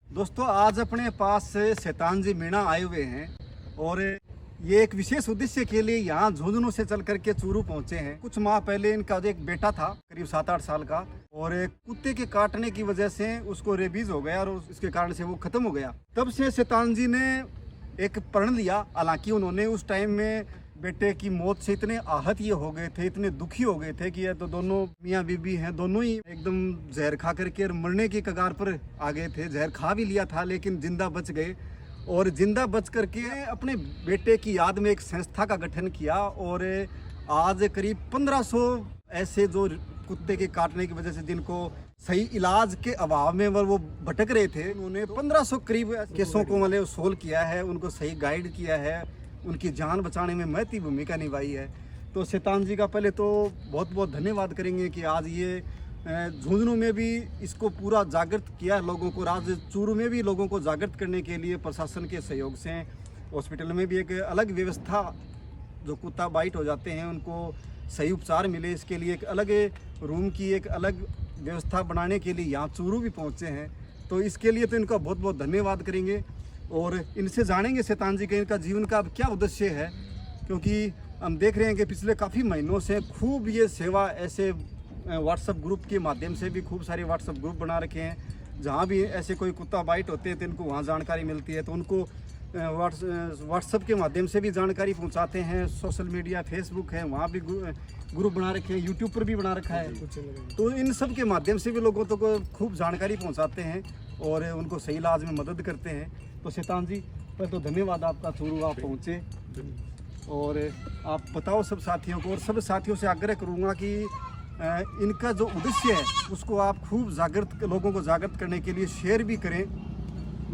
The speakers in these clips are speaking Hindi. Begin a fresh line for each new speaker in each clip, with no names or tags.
दोस्तों आज अपने पास शैतान जी मीणा आए हुए हैं और ये एक विशेष उद्देश्य के लिए यहाँ झुंझुनू से चल करके चूरू पहुँचे हैं। कुछ माह पहले इनका एक बेटा था करीब 7-8 साल का और एक कुत्ते के काटने की वजह से उसको रेबीज हो गया और इसके कारण से वो खत्म हो गया। तब से शैतान जी ने एक प्रण लिया। हालांकि उन्होंने उस टाइम में बेटे की मौत से इतने आहत ये हो गए थे, इतने दुखी हो गए थे कि ये तो दोनों मियाँ बीबी हैं, दोनों ही एकदम जहर खा करके मरने की कगार पर आ गए थे। जहर खा भी लिया था लेकिन जिंदा बच गए और जिंदा बच करके अपने बेटे की याद में एक संस्था का गठन किया और आज करीब 1500 ऐसे जो कुत्ते के काटने की वजह से जिनको सही इलाज के अभाव में वो भटक रहे थे, उन्होंने 1500 करीब केसों को मतलब सोल्व किया है, उनको सही गाइड किया है, उनकी जान बचाने में महत्वपूर्ण भूमिका निभाई है। तो शैतान जी का पहले तो बहुत बहुत धन्यवाद करेंगे कि आज ये झुंझुनू में भी इसको पूरा जागृत किया है लोगों को। आज चूरू में भी लोगों को जागृत करने के लिए प्रशासन के सहयोग से हॉस्पिटल में भी एक अलग व्यवस्था, जो कुत्ता बाइट हो जाते हैं उनको सही उपचार मिले, इसके लिए एक अलग रूम की एक अलग व्यवस्था बनाने के लिए यहाँ चूरू भी पहुँचे हैं। तो इसके लिए तो इनका बहुत बहुत धन्यवाद करेंगे और इनसे जानेंगे शैतान जी के इनका जीवन का अब क्या उद्देश्य है, क्योंकि हम देख रहे हैं कि पिछले काफ़ी महीनों से खूब ये सेवा ऐसे व्हाट्सएप ग्रुप के माध्यम से भी खूब सारे व्हाट्सएप ग्रुप बना रखे हैं। जहाँ भी ऐसे कोई कुत्ता बाइट होते हैं तो इनको वहाँ जानकारी मिलती है, तो उनको व्हाट्सएप के माध्यम से भी जानकारी पहुँचाते हैं। सोशल मीडिया फेसबुक है वहाँ भी ग्रुप बना रखे हैं, यूट्यूब पर भी बना रखा है। तो इन सब के माध्यम से भी लोगों तक खूब जानकारी पहुँचाते हैं और उनको सही इलाज में मदद करते हैं। तो शैतान जी पहले तो धन्यवाद आपका, चूरू आप पहुँचे और आप बताओ सब साथियों को, और सब साथियों से आग्रह करूँगा कि इनका जो उद्देश्य है उसको आप खूब जागृत, लोगों को जागृत करने के लिए शेयर भी करें,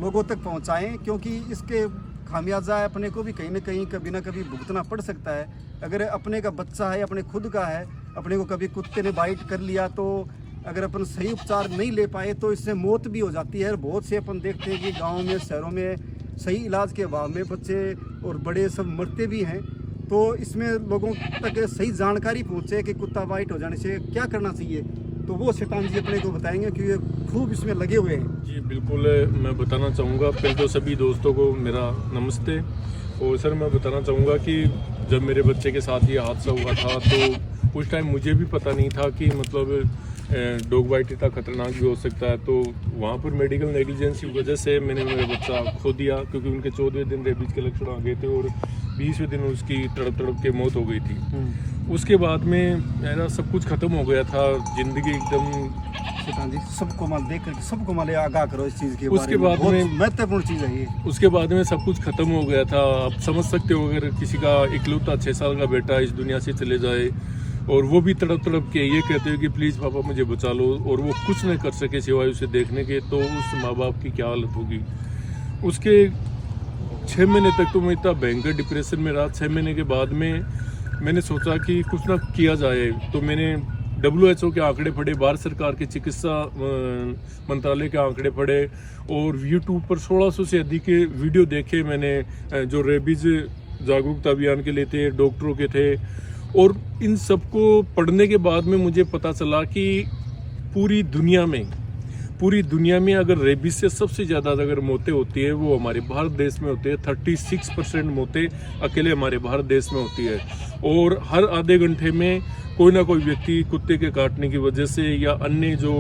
लोगों तक पहुंचाएं, क्योंकि इसके खामियाजा अपने को भी कहीं ना कहीं कभी ना कभी भुगतना पड़ सकता है। अगर अपने का बच्चा है, अपने खुद का है, अपने को कभी कुत्ते ने बाइट कर लिया तो अगर अपन सही उपचार नहीं ले पाए तो इससे मौत भी हो जाती है। और बहुत से अपन देखते हैं कि गाँव में, शहरों में सही इलाज के अभाव में बच्चे और बड़े सब मरते भी हैं। तो इसमें लोगों तक सही जानकारी पहुँचे कि कुत्ता बाइट हो जाने से क्या करना चाहिए, तो वो शैतान जी अपने को बताएंगे कि ये खूब इसमें लगे हुए हैं।
जी बिल्कुल, मैं बताना चाहूँगा। पहले तो सभी दोस्तों को मेरा नमस्ते। और सर मैं बताना चाहूँगा कि जब मेरे बच्चे के साथ ये हादसा हुआ था तो उस टाइम मुझे भी पता नहीं था कि मतलब डॉग बाइट इतना खतरनाक भी हो सकता है। तो वहाँ पर मेडिकल नेग्लिजेंस की वजह से मैंने मेरा बच्चा खो दिया, क्योंकि उनके 14वें दिन रेबीज के लक्षण आ गए थे और 20वें दिन उसकी तड़प के मौत हो गई थी। उसके बाद में मेरा सब कुछ खत्म हो गया था, जिंदगी एकदम।
शैतान जी सबको माल देख कर सबको माल आगाह करो इस चीज़ के
उसके बाद में
महत्वपूर्ण चीज़ है ये।
उसके बाद में सब कुछ खत्म हो गया था। आप समझ सकते हो अगर किसी का इकलौता 6 साल का बेटा इस दुनिया से चले जाए और वो भी तड़प के ये कहते हो कि प्लीज़ पापा मुझे बचा लो, और वो कुछ नहीं कर सके सिवाय उसे देखने के, तो उस माँ बाप की क्या हालत होगी। उसके 6 महीने तक तो मैं इतना भयंकर डिप्रेशन में रहा। 6 महीने के बाद में मैंने सोचा कि कुछ ना किया जाए। तो मैंने WHO के आंकड़े पढ़े, भारत सरकार के चिकित्सा मंत्रालय के आंकड़े पढ़े और यूट्यूब पर 1600 से अधिक वीडियो देखे मैंने, जो रेबीज जागरूकता अभियान के लिए थे, डॉक्टरों के थे। और इन सबको पढ़ने के बाद में मुझे पता चला कि पूरी दुनिया में अगर रेबीज से सबसे ज़्यादा अगर मौतें होती है वो हमारे भारत देश में होती है। 36% मौतें अकेले हमारे भारत देश में होती है। और हर आधे घंटे में कोई ना कोई व्यक्ति कुत्ते के काटने की वजह से या अन्य जो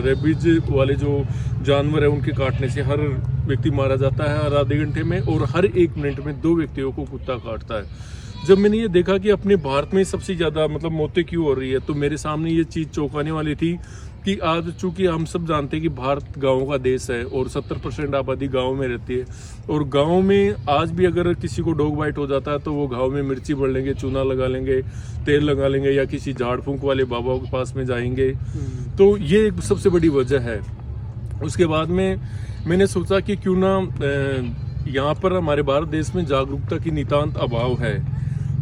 रेबीज वाले जो जानवर है उनके काटने से हर व्यक्ति मारा जाता है हर आधे घंटे में, और हर 1 मिनट में 2 व्यक्तियों को कुत्ता काटता है। जब मैंने ये देखा कि अपने भारत में सबसे ज़्यादा मतलब मौतें क्यों हो रही है, तो मेरे सामने ये चीज़ चौंकाने वाली थी कि आज चूँकि हम सब जानते हैं कि भारत गाँव का देश है और 70% आबादी गाँव में रहती है, और गाँव में आज भी अगर किसी को डॉग बाइट हो जाता है तो वो गाँव में मिर्ची भर लेंगे, चूना लगा लेंगे, तेल लगा लेंगे या किसी झाड़ फूंक वाले बाबाओं के पास में जाएंगे। तो ये एक सबसे बड़ी वजह है। उसके बाद में मैंने सोचा कि क्यों ना यहाँ पर हमारे भारत देश में जागरूकता की नितांत अभाव है।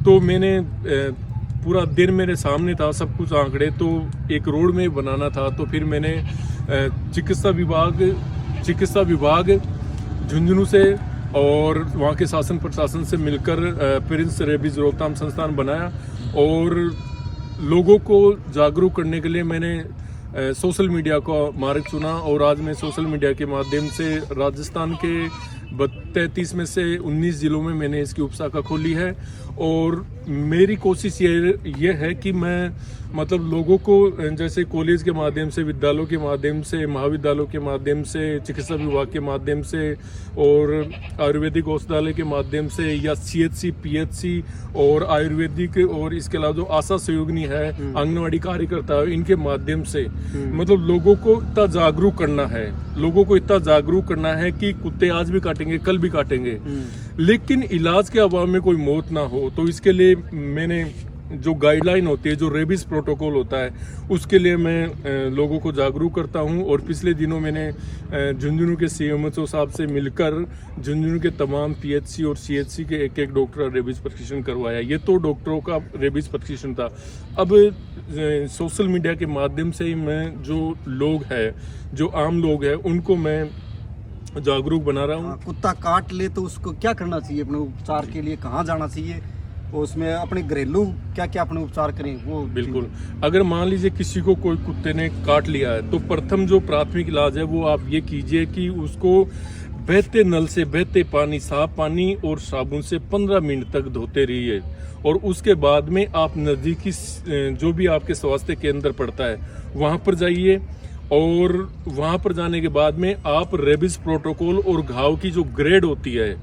तो मैंने पूरा दिन मेरे सामने था सब कुछ आंकड़े, तो एक रोड में बनाना था। तो फिर मैंने चिकित्सा विभाग झुंझुनू से और वहाँ के शासन प्रशासन से मिलकर प्रिंस रेबीज रोकथाम संस्थान बनाया और लोगों को जागरूक करने के लिए मैंने सोशल मीडिया का मार्ग चुना और आज मैं सोशल मीडिया के माध्यम से राजस्थान के 33 में से 19 जिलों में मैंने इसकी उपशाखा खोली है। और मेरी कोशिश ये है कि मैं मतलब लोगों को जैसे कॉलेज के माध्यम से, विद्यालयों के माध्यम से, महाविद्यालयों के माध्यम से, चिकित्सा विभाग के माध्यम से और आयुर्वेदिक औषधालय के माध्यम से या CHC, PHC और आयुर्वेदिक और इसके अलावा जो आशा सहयोगिनी है, आंगनवाड़ी कार्यकर्ता है, इनके माध्यम से मतलब लोगों को इतना जागरूक करना है, लोगों को इतना जागरूक करना है कि कुत्ते आज भी काटेंगे, कल भी काटेंगे, लेकिन इलाज के अभाव में कोई मौत ना हो। तो इसके लिए मैंने जो गाइडलाइन होती है, जो रेबीज प्रोटोकॉल होता है, उसके लिए मैं लोगों को जागरूक करता हूं। और पिछले दिनों मैंने झुंझुनू के CMHO साहब से मिलकर झुंझुनू के तमाम PHC और CHC के एक डॉक्टर रेबीज प्रशिक्षण करवाया। ये तो डॉक्टरों का रेबीज प्रशिक्षण था। अब सोशल मीडिया के माध्यम से ही मैं जो लोग हैं, जो आम लोग हैं, उनको मैं जागरूक बना रहा हूँ।
कुत्ता काट ले तो उसको क्या करना चाहिए? अपने उपचार के लिए कहाँ जाना चाहिए? और उसमें अपने घरेलू क्या क्या अपने उपचार करें वो?
बिल्कुल, अगर मान लीजिए किसी को कोई कुत्ते ने काट लिया है तो प्रथम जो प्राथमिक इलाज है वो आप ये कीजिए कि उसको बहते नल से बहते पानी, साफ पानी और साबुन से 15 मिनट तक धोते रहिए। और उसके बाद में आप नज़दीकी जो भी आपके स्वास्थ्य केंद्र पड़ता है वहाँ पर जाइए और वहाँ पर जाने के बाद में आप रेबीज प्रोटोकॉल और घाव की जो ग्रेड होती है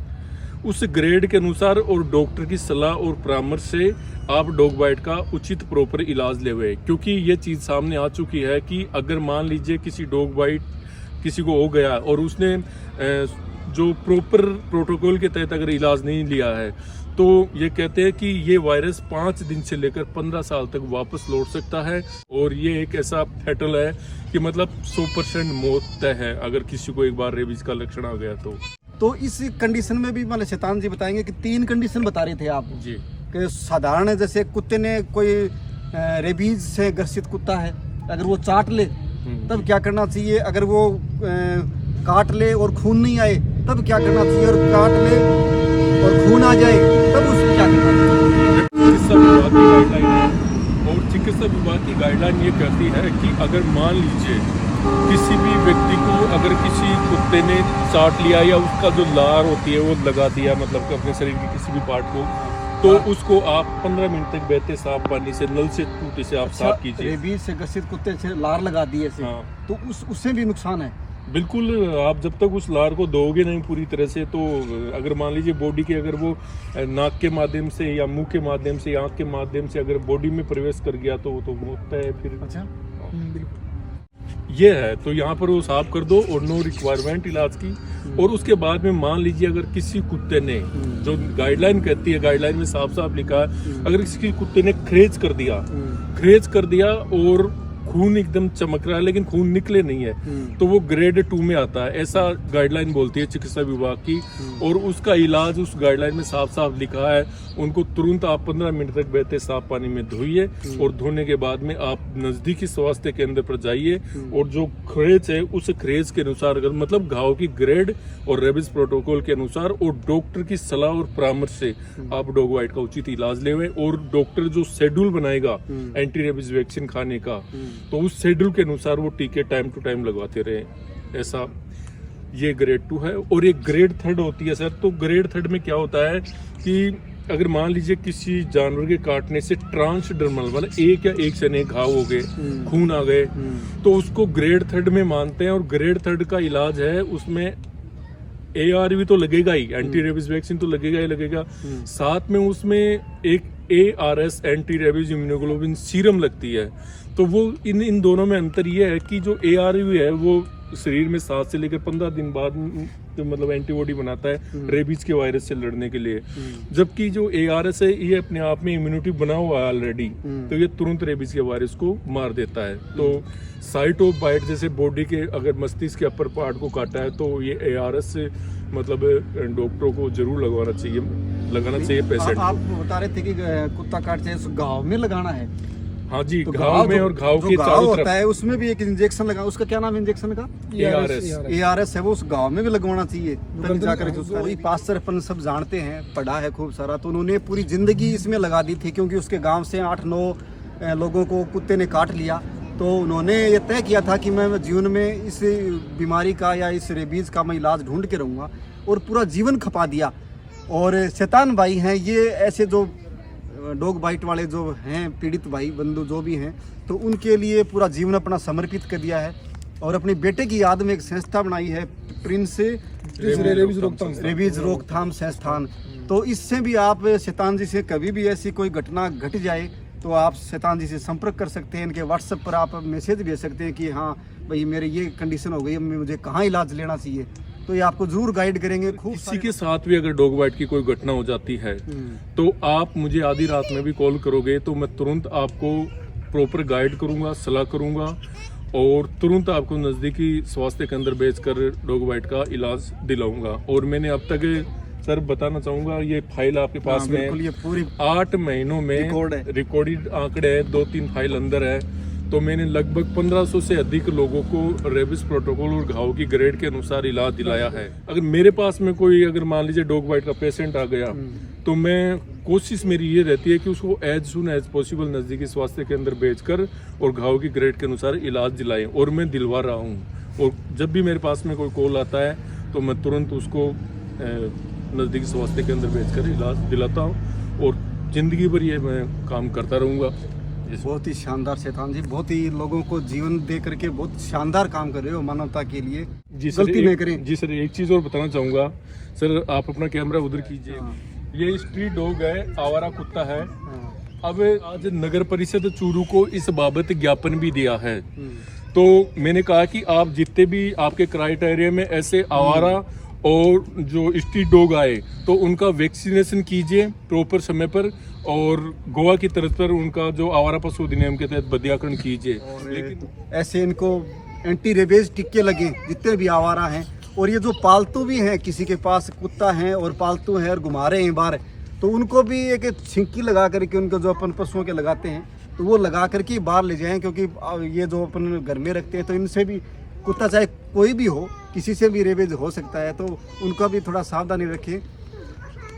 उस ग्रेड के अनुसार और डॉक्टर की सलाह और परामर्श से आप डॉग बाइट का उचित प्रॉपर इलाज लेवे। क्योंकि ये चीज़ सामने आ चुकी है कि अगर मान लीजिए किसी डॉग बाइट किसी को हो गया और उसने जो प्रॉपर प्रोटोकॉल के तहत अगर इलाज नहीं लिया है तो ये कहते हैं कि ये वायरस 5 दिन से लेकर 15 साल तक वापस लौट सकता है। और ये एक ऐसा फैटल है कि मतलब 100% मौत तय है अगर किसी को एक बार रेबीज का लक्षण आ गया तो
इस कंडीशन में भी मतलब शैतान जी बताएंगे कि 3 कंडीशन बता रहे थे आप
जी।
कि साधारण है, जैसे कुत्ते ने कोई रेबीज से ग्रसित कुत्ता है, अगर वो चाट ले तब क्या करना चाहिए? अगर वो काट ले और खून नहीं आए तब क्या करना चाहिए? और काट ले और खून आ जाए तब उसको क्या करना चाहिए?
चिकित्सा विभाग की गाइडलाइन है और चिकित्सा विभाग की गाइडलाइन ये कहती है कि अगर मान लीजिए किसी भी व्यक्ति को अगर किसी कुत्ते ने चाट लिया या उसका जो लार होती है वो लगा दिया, मतलब कि अपने शरीर के किसी भी पार्ट को, तो उसको आप 15 मिनट तक बहते साफ पानी से, नल से, टूटी से आप साफ कीजिए।
रेबीज से ग्रसित कुत्ते से लार लगा दिए से,
हाँ।
तो उससे भी नुकसान है?
बिल्कुल, आप जब तक उस लार को दोगे नहीं पूरी तरह से, तो अगर मान लीजिए बॉडी के अगर वो नाक के माध्यम से या मुंह के माध्यम से या आँख के माध्यम से अगर बॉडी में प्रवेश कर गया तो वो तो मौत है फिर।
अच्छा, बिल्कुल
ये है। तो यहाँ पर वो साफ कर दो और नो रिक्वायरमेंट इलाज की। और उसके बाद में मान लीजिए अगर किसी कुत्ते ने, जो गाइडलाइन कहती है, गाइडलाइन में साफ साफ लिखा है, अगर किसी कुत्ते ने खरेज कर दिया और खून एकदम चमक रहा है लेकिन खून निकले नहीं है तो वो ग्रेड 2 में आता है, ऐसा गाइडलाइन बोलती है चिकित्सा विभाग की। और उसका इलाज उस गाइडलाइन में साफ साफ लिखा है, उनको तुरंत आप 15 मिनट तक बहते साफ पानी में धोइए और धोने के बाद में आप नजदीकी स्वास्थ्य केंद्र पर जाइए और जो खरेज है उस खरेज के अनुसार, अगर मतलब घाव की ग्रेड और रेबीज प्रोटोकॉल के अनुसार और डॉक्टर की सलाह और परामर्श से आप डॉग बाइट का उचित इलाज लेवे। और डॉक्टर जो शेड्यूल बनाएगा एंटी रेबीज वैक्सीन खाने का, तो उस शेड्यूल के अनुसार वो टीके टाइम टू टाइम लगवाते रहे। ऐसा ये ग्रेड 2 है। और एक ग्रेड 3 होती है सर। तो ग्रेड 3 में क्या होता है कि अगर मान लीजिए किसी जानवर के काटने से ट्रांसडर्मल मतलब एक या एक से अनेक घाव हो गए, खून आ गए, तो उसको ग्रेड 3 में मानते हैं। और ग्रेड 3 का इलाज है, उसमें ARV तो लगेगा ही, एंटी रेबीज वैक्सीन तो लगेगा ही लगेगा, साथ में उसमें एक ARS anti rabies immunoglobulin serum लगती है। तो वो इन दोनों में अंतर ये है कि जो ARV है वो शरीर में 7 से लेकर 15 दिन बाद तो मतलब एंटीबॉडी बनाता है रेबीज के वायरस से लड़ने के लिए, जबकि जो ARS है ये अपने आप में इम्यूनिटी बना हुआ है ऑलरेडी, तो ये तुरंत रेबीज के वायरस को मार देता है। तो साइट ऑफ बाइट जैसे बॉडी के अगर मस्तिष्क के अपर पार्ट को काटा है तो ये ARS से मतलब डॉक्टरों को जरूर लगाना चाहिए पेशेंट।
आप बता रहे थे कि कुत्ता काट से घाव में लगाना है।
हाँ जी,
तो
घाव में और घाव के चारों तरफ
होता है उसमें भी एक इंजेक्शन लगा, उसका क्या नाम है इंजेक्शन का? ARS है, वो उस घाव में भी लगवाना चाहिए तभी जाकर उसका। पास्चर सब जानते हैं, पढ़ा है खूब सारा, तो उन्होंने पूरी जिंदगी इसमें लगा दी थी क्योंकि उसके गांव से 8-9 लोगों को कुत्ते ने काट लिया। तो उन्होंने ये तय किया था कि मैं जीवन में इस बीमारी का या इस रेबीज़ का मैं इलाज ढूंढ के रहूँगा, और पूरा जीवन खपा दिया। और शैतान भाई हैं ये ऐसे जो डॉग बाइट वाले जो हैं पीड़ित भाई बंधु जो भी हैं, तो उनके लिए पूरा जीवन अपना समर्पित कर दिया है। और अपनी बेटे की याद में एक संस्था बनाई है, प्रिंस रेबीज रोकथाम संस्थान। तो इससे भी आप शैतान जी से कभी भी ऐसी कोई घटना घट जाए तो आप शैतान जी से संपर्क कर सकते हैं। इनके व्हाट्सएप पर आप मैसेज भेज सकते हैं कि हाँ भाई मेरे ये कंडीशन हो गई, अब मुझे कहाँ इलाज लेना चाहिए, तो ये आपको जरूर गाइड करेंगे। खूब
किसी के साथ भी अगर डॉग बाइट की कोई घटना हो जाती है तो आप मुझे आधी रात में भी कॉल करोगे तो मैं तुरंत आपको प्रॉपर गाइड करूंगा, सलाह करूंगा और तुरंत आपको नज़दीकी स्वास्थ्य केंद्र भेजकर डॉग बाइट का इलाज दिलाऊंगा। और मैंने अब तक सर बताना चाहूंगा, ये फाइल आपके पास में है,
ये पूरी
8 महीनों में रिकॉर्डेड आंकड़े है, 2-3 फाइल अंदर है। तो मैंने लगभग 1500 से अधिक लोगों को रेबिस प्रोटोकॉल और घाव की ग्रेड के अनुसार इलाज दिलाया है। अगर मेरे पास में कोई अगर मान लीजिए डॉग बाइट का पेशेंट आ गया तो मैं कोशिश मेरी ये रहती है कि उसको एज सुन एज पॉसिबल नज़दीकी स्वास्थ्य केंद्र भेजकर और घाव की ग्रेड के अनुसार इलाज दिलाएं, और मैं दिलवा रहा हूँ। और जब भी मेरे पास में कोई कॉल आता है तो मैं तुरंत उसको नज़दीकी स्वास्थ्य केंद्र भेजकर इलाज दिलाता हूँ और ज़िंदगी भर ये मैं काम करता रहूँगा।
बहुत ही शानदार शैतान जी, बहुत ही लोगों को जीवन दे करके बहुत शानदार काम कर रहे हो मानवता के लिए।
जी सर,
गलती नहीं करें।
जी सर, एक चीज़ और बताना चाहूँगा सर, आप अपना कैमरा उधर कीजिए। ये स्ट्रीट डॉग है, आवारा कुत्ता है। अब आज नगर परिषद चूरू को इस बाबत ज्ञापन भी दिया है। तो मैंने कहा कि आप जितने भी आपके क्राइटेरिया में ऐसे आवारा और जो स्ट्रीट डॉग आए तो उनका वैक्सीनेशन कीजिए प्रॉपर समय पर, और गोवा की तरफ पर उनका जो आवारा पशु अधिनियम के तहत बधियाकरण कीजिए।
लेकिन ऐसे इनको एंटी रेबीज टिक्के लगे जितने भी आवारा हैं। और ये जो पालतू भी हैं, किसी के पास कुत्ता है और पालतू है और घुमा रहे हैं बाहर, तो उनको भी एक छिंकी लगा करके उनको जो अपन पशुओं के लगाते हैं तो वो लगा करके बाहर ले जाएं, क्योंकि ये जो अपन घर में रखते हैं तो इनसे भी कुत्ता चाहे कोई भी हो किसी से भी रेबीज हो सकता है, तो उनका भी थोड़ा सावधानी रखें।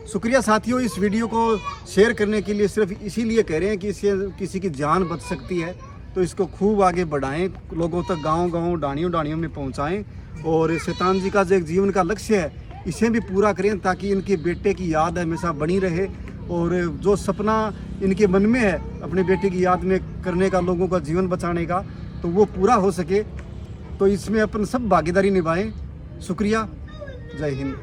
शुक्रिया साथियों, इस वीडियो को शेयर करने के लिए सिर्फ इसीलिए कह रहे हैं कि इससे किसी की जान बच सकती है, तो इसको खूब आगे बढ़ाएं, लोगों तक गांव-गांव डाणियों में पहुंचाएं। और शैतान जी का जो एक जीवन का लक्ष्य है इसे भी पूरा करें ताकि इनके बेटे की याद हमेशा बनी रहे, और जो सपना इनके मन में है अपने बेटे की याद में करने का, लोगों का जीवन बचाने का, तो वो पूरा हो सके। तो इसमें अपन सब भागीदारी निभाएं। शुक्रिया, जय हिंद।